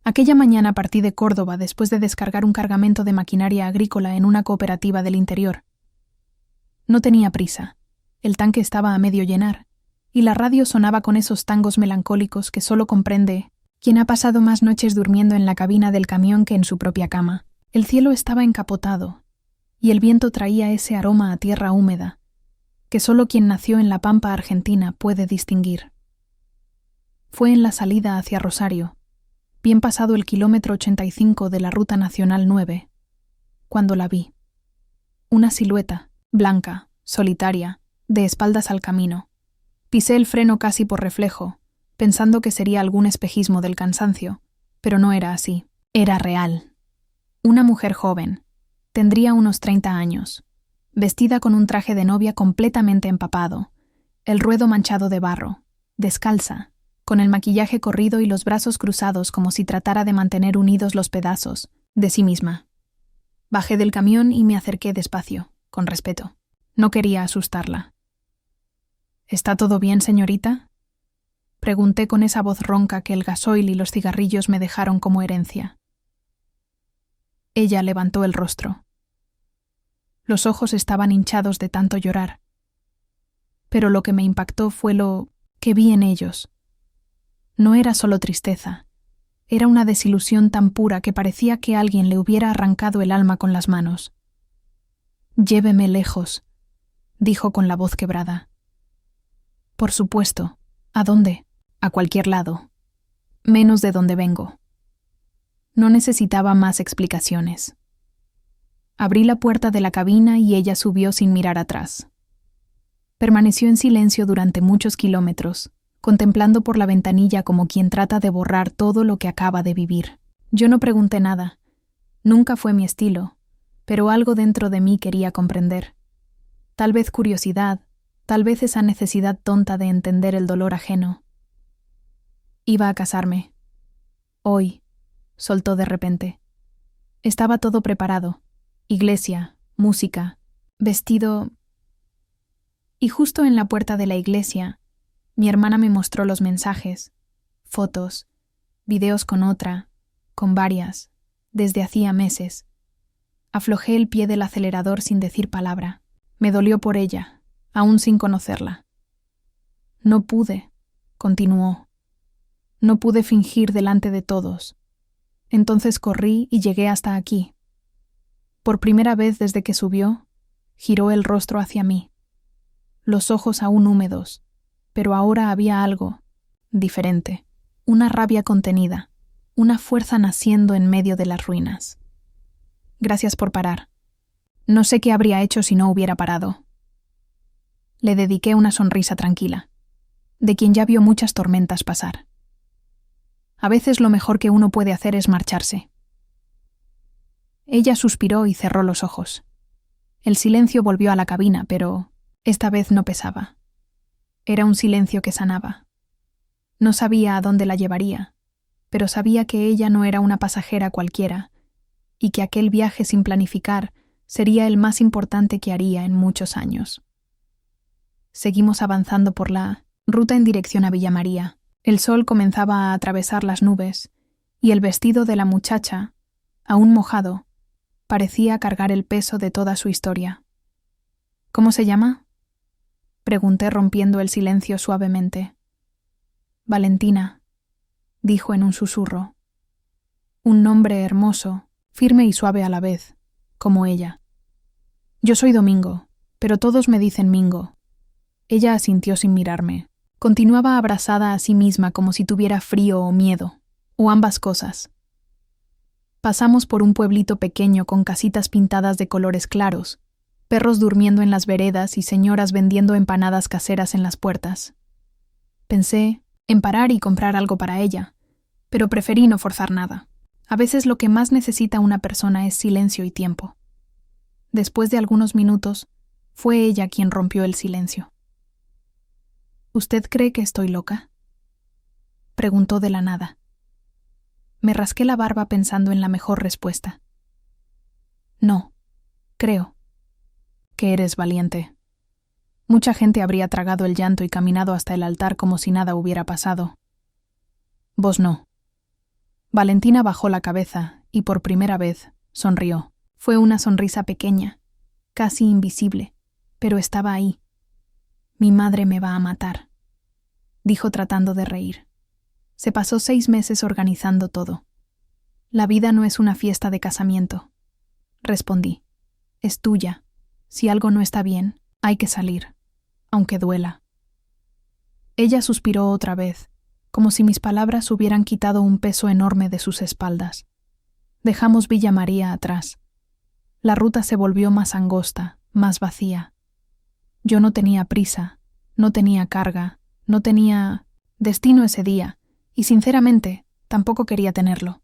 Aquella mañana partí de Córdoba después de descargar un cargamento de maquinaria agrícola en una cooperativa del interior. No tenía prisa. El tanque estaba a medio llenar, y la radio sonaba con esos tangos melancólicos que solo comprende quien ha pasado más noches durmiendo en la cabina del camión que en su propia cama. El cielo estaba encapotado, y el viento traía ese aroma a tierra húmeda, que solo quien nació en la pampa argentina puede distinguir. Fue en la salida hacia Rosario, bien pasado el kilómetro 85 de la Ruta Nacional 9, cuando la vi. Una silueta, blanca, solitaria, de espaldas al camino. Pisé el freno casi por reflejo, pensando que sería algún espejismo del cansancio, pero no era así. Era real. Una mujer joven, tendría unos 30 años, vestida con un traje de novia completamente empapado, el ruedo manchado de barro, descalza, con el maquillaje corrido y los brazos cruzados como si tratara de mantener unidos los pedazos de sí misma. Bajé del camión y me acerqué despacio, con respeto. No quería asustarla. ¿Está todo bien, señorita?, pregunté con esa voz ronca que el gasoil y los cigarrillos me dejaron como herencia. Ella levantó el rostro. Los ojos estaban hinchados de tanto llorar. Pero lo que me impactó fue lo que vi en ellos. No era solo tristeza, era una desilusión tan pura que parecía que alguien le hubiera arrancado el alma con las manos. «Lléveme lejos», dijo con la voz quebrada. «Por supuesto. ¿A dónde?» «A cualquier lado. Menos de donde vengo». No necesitaba más explicaciones. Abrí la puerta de la cabina y ella subió sin mirar atrás. Permaneció en silencio durante muchos kilómetros, contemplando por la ventanilla como quien trata de borrar todo lo que acaba de vivir. Yo no pregunté nada. Nunca fue mi estilo, pero algo dentro de mí quería comprender. Tal vez curiosidad, tal vez esa necesidad tonta de entender el dolor ajeno. Iba a casarme. Hoy, soltó de repente. Estaba todo preparado. Iglesia, música, vestido. Y justo en la puerta de la iglesia, mi hermana me mostró los mensajes, fotos, videos con otra, con varias, desde hacía meses. Aflojé el pie del acelerador sin decir palabra. Me dolió por ella, aún sin conocerla. No pude, continuó. No pude fingir delante de todos. Entonces corrí y llegué hasta aquí. Por primera vez desde que subió, giró el rostro hacia mí. Los ojos aún húmedos, pero ahora había algo diferente, una rabia contenida, una fuerza naciendo en medio de las ruinas. Gracias por parar. No sé qué habría hecho si no hubiera parado. Le dediqué una sonrisa tranquila, de quien ya vio muchas tormentas pasar. A veces lo mejor que uno puede hacer es marcharse. Ella suspiró y cerró los ojos. El silencio volvió a la cabina, pero esta vez no pesaba. Era un silencio que sanaba. No sabía a dónde la llevaría, pero sabía que ella no era una pasajera cualquiera, y que aquel viaje sin planificar sería el más importante que haría en muchos años. Seguimos avanzando por la ruta en dirección a Villa María. El sol comenzaba a atravesar las nubes, y el vestido de la muchacha, aún mojado, parecía cargar el peso de toda su historia. ¿Cómo se llama?, pregunté rompiendo el silencio suavemente. Valentina, dijo en un susurro. Un nombre hermoso, firme y suave a la vez, como ella. Yo soy Domingo, pero todos me dicen Mingo. Ella asintió sin mirarme. Continuaba abrazada a sí misma como si tuviera frío o miedo, o ambas cosas. Pasamos por un pueblito pequeño con casitas pintadas de colores claros, perros durmiendo en las veredas y señoras vendiendo empanadas caseras en las puertas. Pensé en parar y comprar algo para ella, pero preferí no forzar nada. A veces lo que más necesita una persona es silencio y tiempo. Después de algunos minutos, fue ella quien rompió el silencio. ¿Usted cree que estoy loca?, preguntó de la nada. Me rasqué la barba pensando en la mejor respuesta. No, creo que eres valiente. Mucha gente habría tragado el llanto y caminado hasta el altar como si nada hubiera pasado. Vos no. Valentina bajó la cabeza y por primera vez sonrió. Fue una sonrisa pequeña, casi invisible, pero estaba ahí. Mi madre me va a matar, dijo tratando de reír. Se pasó 6 meses organizando todo. La vida no es una fiesta de casamiento, respondí. Es tuya. Si algo no está bien, hay que salir, aunque duela. Ella suspiró otra vez, como si mis palabras hubieran quitado un peso enorme de sus espaldas. Dejamos Villa María atrás. La ruta se volvió más angosta, más vacía. Yo no tenía prisa, no tenía carga, no tenía destino ese día, y sinceramente, tampoco quería tenerlo.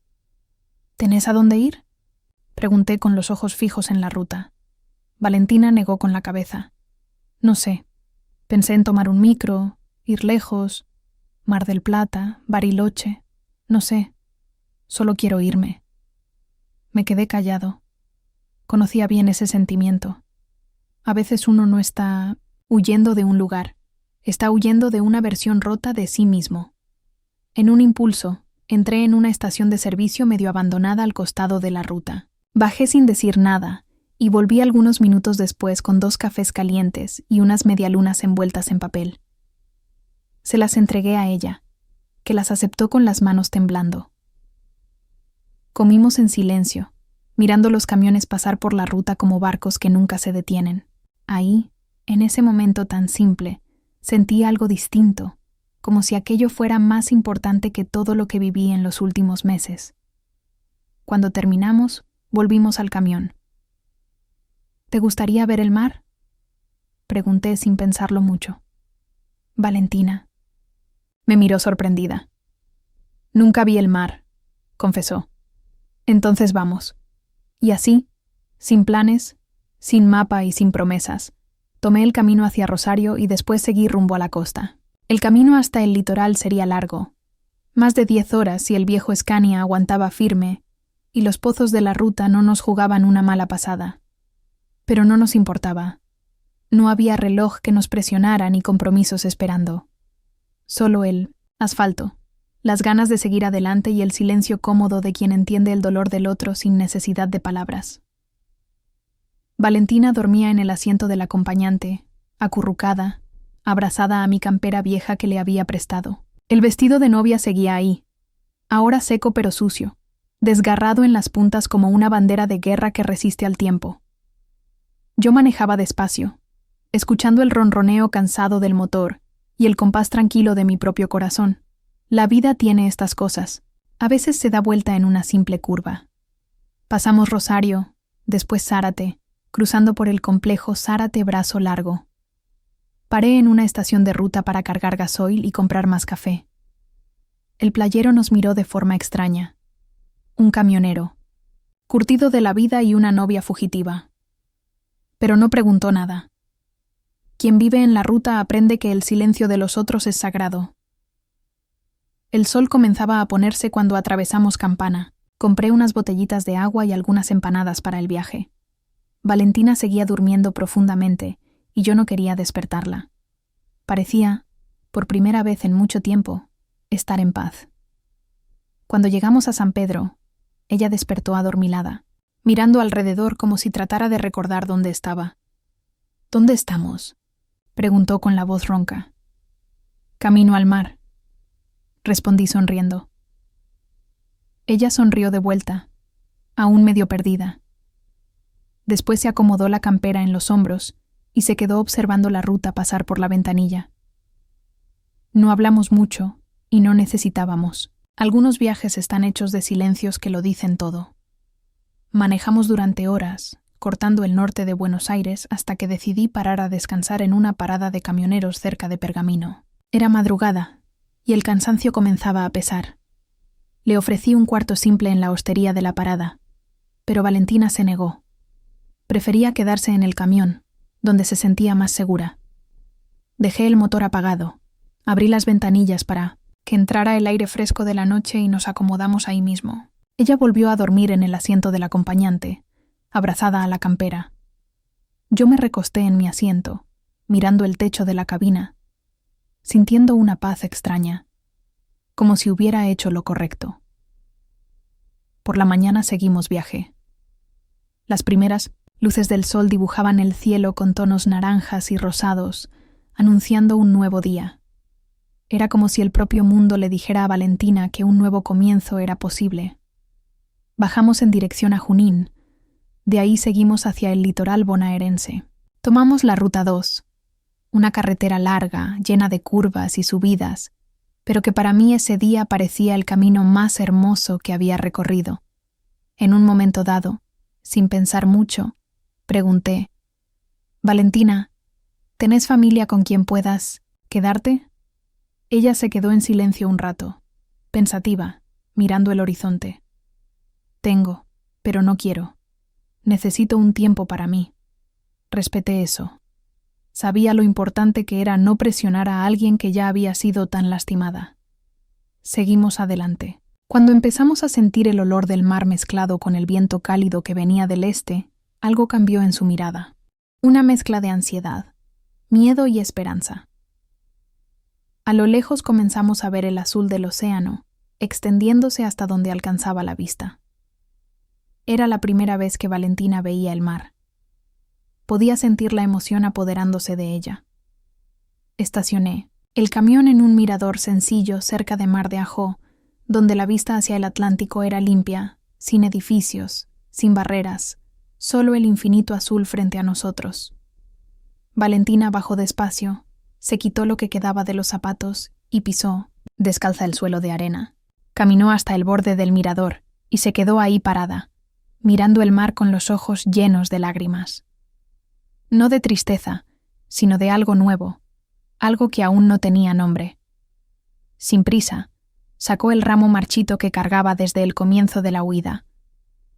¿Tenés a dónde ir?, pregunté con los ojos fijos en la ruta. Valentina negó con la cabeza. No sé. Pensé en tomar un micro, ir lejos, Mar del Plata, Bariloche, no sé. Solo quiero irme. Me quedé callado. Conocía bien ese sentimiento. A veces uno no está huyendo de un lugar, está huyendo de una versión rota de sí mismo. En un impulso, entré en una estación de servicio medio abandonada al costado de la ruta. Bajé sin decir nada y volví algunos minutos después con 2 cafés calientes y unas medialunas envueltas en papel. Se las entregué a ella, que las aceptó con las manos temblando. Comimos en silencio, mirando los camiones pasar por la ruta como barcos que nunca se detienen. Ahí, en ese momento tan simple, sentí algo distinto, como si aquello fuera más importante que todo lo que viví en los últimos meses. Cuando terminamos, volvimos al camión. ¿Te gustaría ver el mar?, pregunté sin pensarlo mucho. Valentina me miró sorprendida. Nunca vi el mar, confesó. Entonces vamos. Y así, sin planes, sin mapa y sin promesas, tomé el camino hacia Rosario y después seguí rumbo a la costa. El camino hasta el litoral sería largo, más de 10 horas si el viejo Scania aguantaba firme y los pozos de la ruta no nos jugaban una mala pasada. Pero no nos importaba. No había reloj que nos presionara ni compromisos esperando. Solo el asfalto, las ganas de seguir adelante y el silencio cómodo de quien entiende el dolor del otro sin necesidad de palabras. Valentina dormía en el asiento del acompañante, acurrucada, abrazada a mi campera vieja que le había prestado. El vestido de novia seguía ahí, ahora seco pero sucio, desgarrado en las puntas como una bandera de guerra que resiste al tiempo. Yo manejaba despacio, escuchando el ronroneo cansado del motor y el compás tranquilo de mi propio corazón. La vida tiene estas cosas. A veces se da vuelta en una simple curva. Pasamos Rosario, después Zárate, cruzando por el complejo Zárate-Brazo Largo. Paré en una estación de ruta para cargar gasoil y comprar más café. El playero nos miró de forma extraña. Un camionero, curtido de la vida y una novia fugitiva. Pero no preguntó nada. Quien vive en la ruta aprende que el silencio de los otros es sagrado. El sol comenzaba a ponerse cuando atravesamos Campana. Compré unas botellitas de agua y algunas empanadas para el viaje. Valentina seguía durmiendo profundamente y yo no quería despertarla. Parecía, por primera vez en mucho tiempo, estar en paz. Cuando llegamos a San Pedro, ella despertó adormilada, mirando alrededor como si tratara de recordar dónde estaba. ¿Dónde estamos?, preguntó con la voz ronca. Camino al mar, respondí sonriendo. Ella sonrió de vuelta, aún medio perdida. Después se acomodó la campera en los hombros y se quedó observando la ruta pasar por la ventanilla. No hablamos mucho y no necesitábamos. Algunos viajes están hechos de silencios que lo dicen todo. Manejamos durante horas, cortando el norte de Buenos Aires hasta que decidí parar a descansar en una parada de camioneros cerca de Pergamino. Era madrugada y el cansancio comenzaba a pesar. Le ofrecí un cuarto simple en la hostería de la parada, pero Valentina se negó. Prefería quedarse en el camión, donde se sentía más segura. Dejé el motor apagado, abrí las ventanillas para que entrara el aire fresco de la noche y nos acomodamos ahí mismo. Ella volvió a dormir en el asiento del acompañante, abrazada a la campera. Yo me recosté en mi asiento, mirando el techo de la cabina, sintiendo una paz extraña, como si hubiera hecho lo correcto. Por la mañana seguimos viaje. Las primeras luces del sol dibujaban el cielo con tonos naranjas y rosados, anunciando un nuevo día. Era como si el propio mundo le dijera a Valentina que un nuevo comienzo era posible. Bajamos en dirección a Junín. De ahí seguimos hacia el litoral bonaerense. Tomamos la Ruta 2, una carretera larga, llena de curvas y subidas, pero que para mí ese día parecía el camino más hermoso que había recorrido. En un momento dado, sin pensar mucho, pregunté: «Valentina, ¿tenés familia con quien puedas quedarte?» Ella se quedó en silencio un rato, pensativa, mirando el horizonte. «Tengo, pero no quiero. Necesito un tiempo para mí». Respeté eso. Sabía lo importante que era no presionar a alguien que ya había sido tan lastimada. Seguimos adelante. Cuando empezamos a sentir el olor del mar mezclado con el viento cálido que venía del este, algo cambió en su mirada. Una mezcla de ansiedad, miedo y esperanza. A lo lejos comenzamos a ver el azul del océano, extendiéndose hasta donde alcanzaba la vista. Era la primera vez que Valentina veía el mar. Podía sentir la emoción apoderándose de ella. Estacioné el camión en un mirador sencillo cerca de Mar de Ajó, donde la vista hacia el Atlántico era limpia, sin edificios, sin barreras, solo el infinito azul frente a nosotros. Valentina bajó despacio, se quitó lo que quedaba de los zapatos y pisó, descalza, el suelo de arena. Caminó hasta el borde del mirador y se quedó ahí parada, mirando el mar con los ojos llenos de lágrimas. No de tristeza, sino de algo nuevo, algo que aún no tenía nombre. Sin prisa, sacó el ramo marchito que cargaba desde el comienzo de la huida,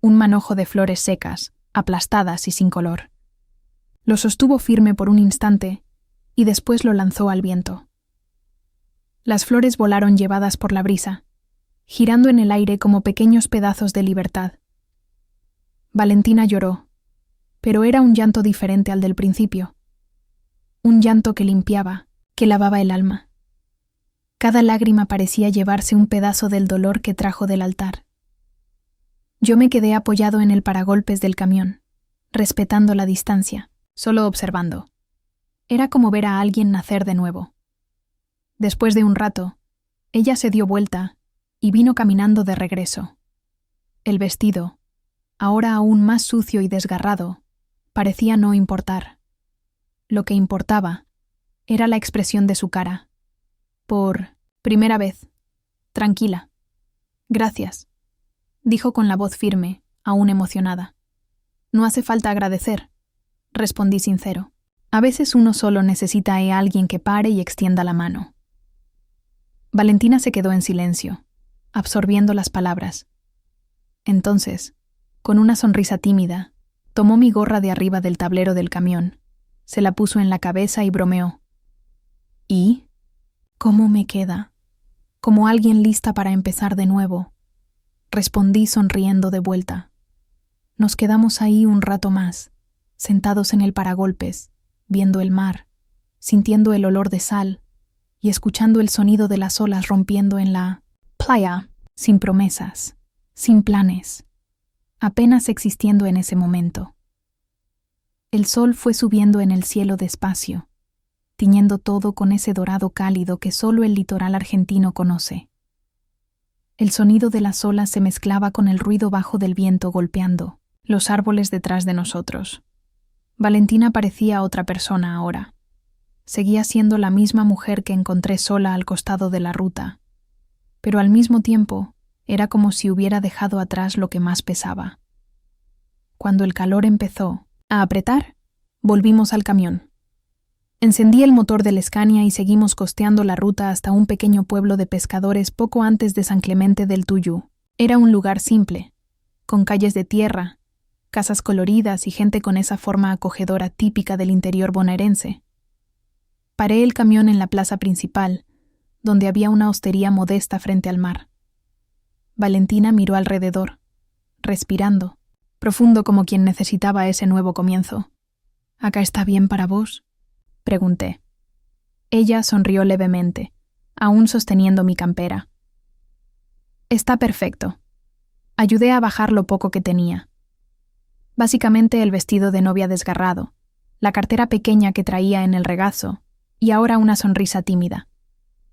un manojo de flores secas, aplastadas y sin color. Lo sostuvo firme por un instante y después lo lanzó al viento. Las flores volaron llevadas por la brisa, girando en el aire como pequeños pedazos de libertad. Valentina lloró, pero era un llanto diferente al del principio. Un llanto que limpiaba, que lavaba el alma. Cada lágrima parecía llevarse un pedazo del dolor que trajo del altar. Yo me quedé apoyado en el paragolpes del camión, respetando la distancia, solo observando. Era como ver a alguien nacer de nuevo. Después de un rato, ella se dio vuelta y vino caminando de regreso. El vestido, ahora aún más sucio y desgarrado, parecía no importar. Lo que importaba era la expresión de su cara. Por primera vez, tranquila. «Gracias», dijo con la voz firme, aún emocionada. «No hace falta agradecer», respondí sincero. A veces uno solo necesita a alguien que pare y extienda la mano. Valentina se quedó en silencio, absorbiendo las palabras. Entonces, con una sonrisa tímida, tomó mi gorra de arriba del tablero del camión, se la puso en la cabeza y bromeó. «¿Y? ¿Cómo me queda? Como alguien lista para empezar de nuevo», respondí sonriendo de vuelta. Nos quedamos ahí un rato más, sentados en el paragolpes, viendo el mar, sintiendo el olor de sal y escuchando el sonido de las olas rompiendo en la playa, sin promesas, sin planes, apenas existiendo en ese momento. El sol fue subiendo en el cielo despacio, tiñendo todo con ese dorado cálido que solo el litoral argentino conoce. El sonido de las olas se mezclaba con el ruido bajo del viento golpeando los árboles detrás de nosotros. Valentina parecía otra persona ahora. Seguía siendo la misma mujer que encontré sola al costado de la ruta, pero al mismo tiempo era como si hubiera dejado atrás lo que más pesaba. Cuando el calor empezó a apretar, volvimos al camión. Encendí el motor del Scania y seguimos costeando la ruta hasta un pequeño pueblo de pescadores poco antes de San Clemente del Tuyú. Era un lugar simple, con calles de tierra, casas coloridas y gente con esa forma acogedora típica del interior bonaerense. Paré el camión en la plaza principal, donde había una hostería modesta frente al mar. Valentina miró alrededor, respirando, profundo como quien necesitaba ese nuevo comienzo. «¿Acá está bien para vos?», pregunté. Ella sonrió levemente, aún sosteniendo mi campera. «Está perfecto. Ayudé a bajar lo poco que tenía. Básicamente el vestido de novia desgarrado, la cartera pequeña que traía en el regazo y ahora una sonrisa tímida.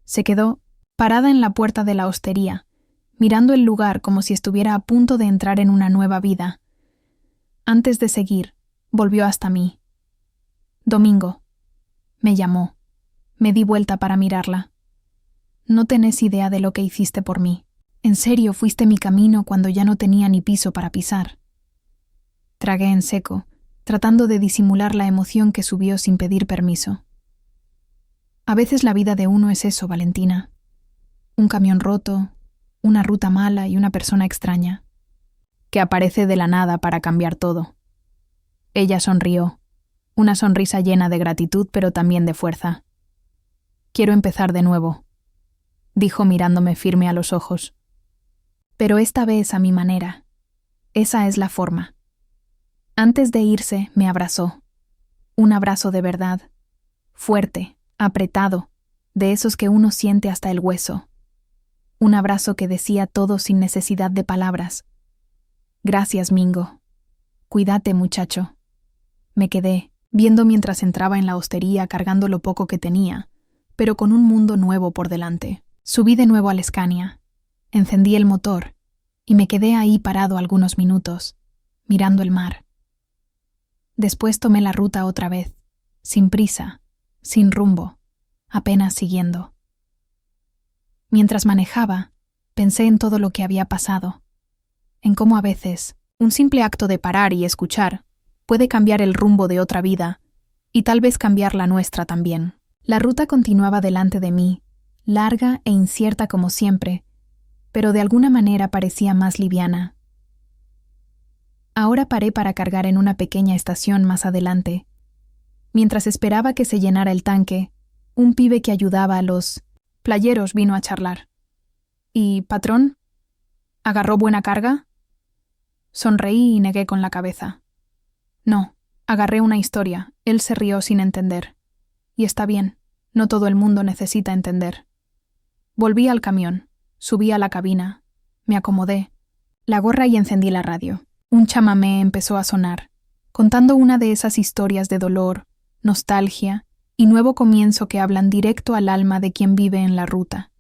Se quedó parada en la puerta de la hostería, mirando el lugar como si estuviera a punto de entrar en una nueva vida. Antes de seguir, volvió hasta mí. Domingo. Me llamó. Me di vuelta para mirarla. No tenés idea de lo que hiciste por mí. En serio, fuiste mi camino cuando ya no tenía ni piso para pisar. Tragué en seco, tratando de disimular la emoción que subió sin pedir permiso. A veces la vida de uno es eso, Valentina. Un camión roto, una ruta mala y una persona extraña, que aparece de la nada para cambiar todo. Ella sonrió, una sonrisa llena de gratitud pero también de fuerza. Quiero empezar de nuevo, dijo mirándome firme a los ojos. Pero esta vez a mi manera. Esa es la forma. Antes de irse, me abrazó. Un abrazo de verdad. Fuerte, apretado, de esos que uno siente hasta el hueso. Un abrazo que decía todo sin necesidad de palabras. Gracias, Mingo. Cuídate, muchacho. Me quedé, viendo mientras entraba en la hostería cargando lo poco que tenía, pero con un mundo nuevo por delante. Subí de nuevo al Scania. Encendí el motor y me quedé ahí parado algunos minutos, mirando el mar. Después tomé la ruta otra vez, sin prisa, sin rumbo, apenas siguiendo. Mientras manejaba, pensé en todo lo que había pasado, en cómo a veces un simple acto de parar y escuchar puede cambiar el rumbo de otra vida y tal vez cambiar la nuestra también. La ruta continuaba delante de mí, larga e incierta como siempre, pero de alguna manera parecía más liviana. Ahora paré para cargar en una pequeña estación más adelante. Mientras esperaba que se llenara el tanque, un pibe que ayudaba a los playeros vino a charlar. ¿Y, patrón? ¿Agarró buena carga? Sonreí y negué con la cabeza. No, agarré una historia. Él se rió sin entender. Y está bien, no todo el mundo necesita entender. Volví al camión, subí a la cabina, me acomodé, la gorra y encendí la radio. Un chamamé empezó a sonar, contando una de esas historias de dolor, nostalgia y nuevo comienzo que hablan directo al alma de quien vive en la ruta.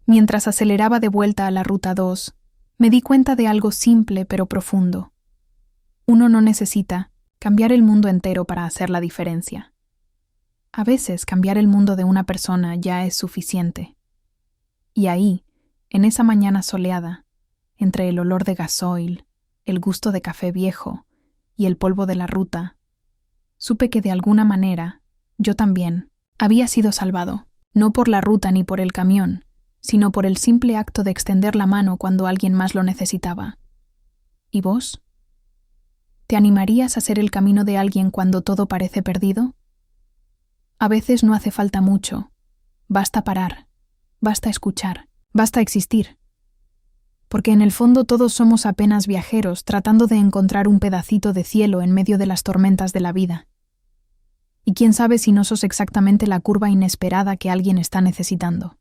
Mientras aceleraba de vuelta a la Ruta 2, me di cuenta de algo simple pero profundo. Uno no necesita cambiar el mundo entero para hacer la diferencia. A veces cambiar el mundo de una persona ya es suficiente. Y ahí, en esa mañana soleada, entre el olor de gasoil, el gusto de café viejo y el polvo de la ruta, supe que de alguna manera, yo también, había sido salvado, no por la ruta ni por el camión, sino por el simple acto de extender la mano cuando alguien más lo necesitaba. ¿Y vos? ¿Te animarías a hacer el camino de alguien cuando todo parece perdido? A veces no hace falta mucho, basta parar, basta escuchar, basta existir. Porque en el fondo todos somos apenas viajeros tratando de encontrar un pedacito de cielo en medio de las tormentas de la vida. Y quién sabe si no sos exactamente la curva inesperada que alguien está necesitando.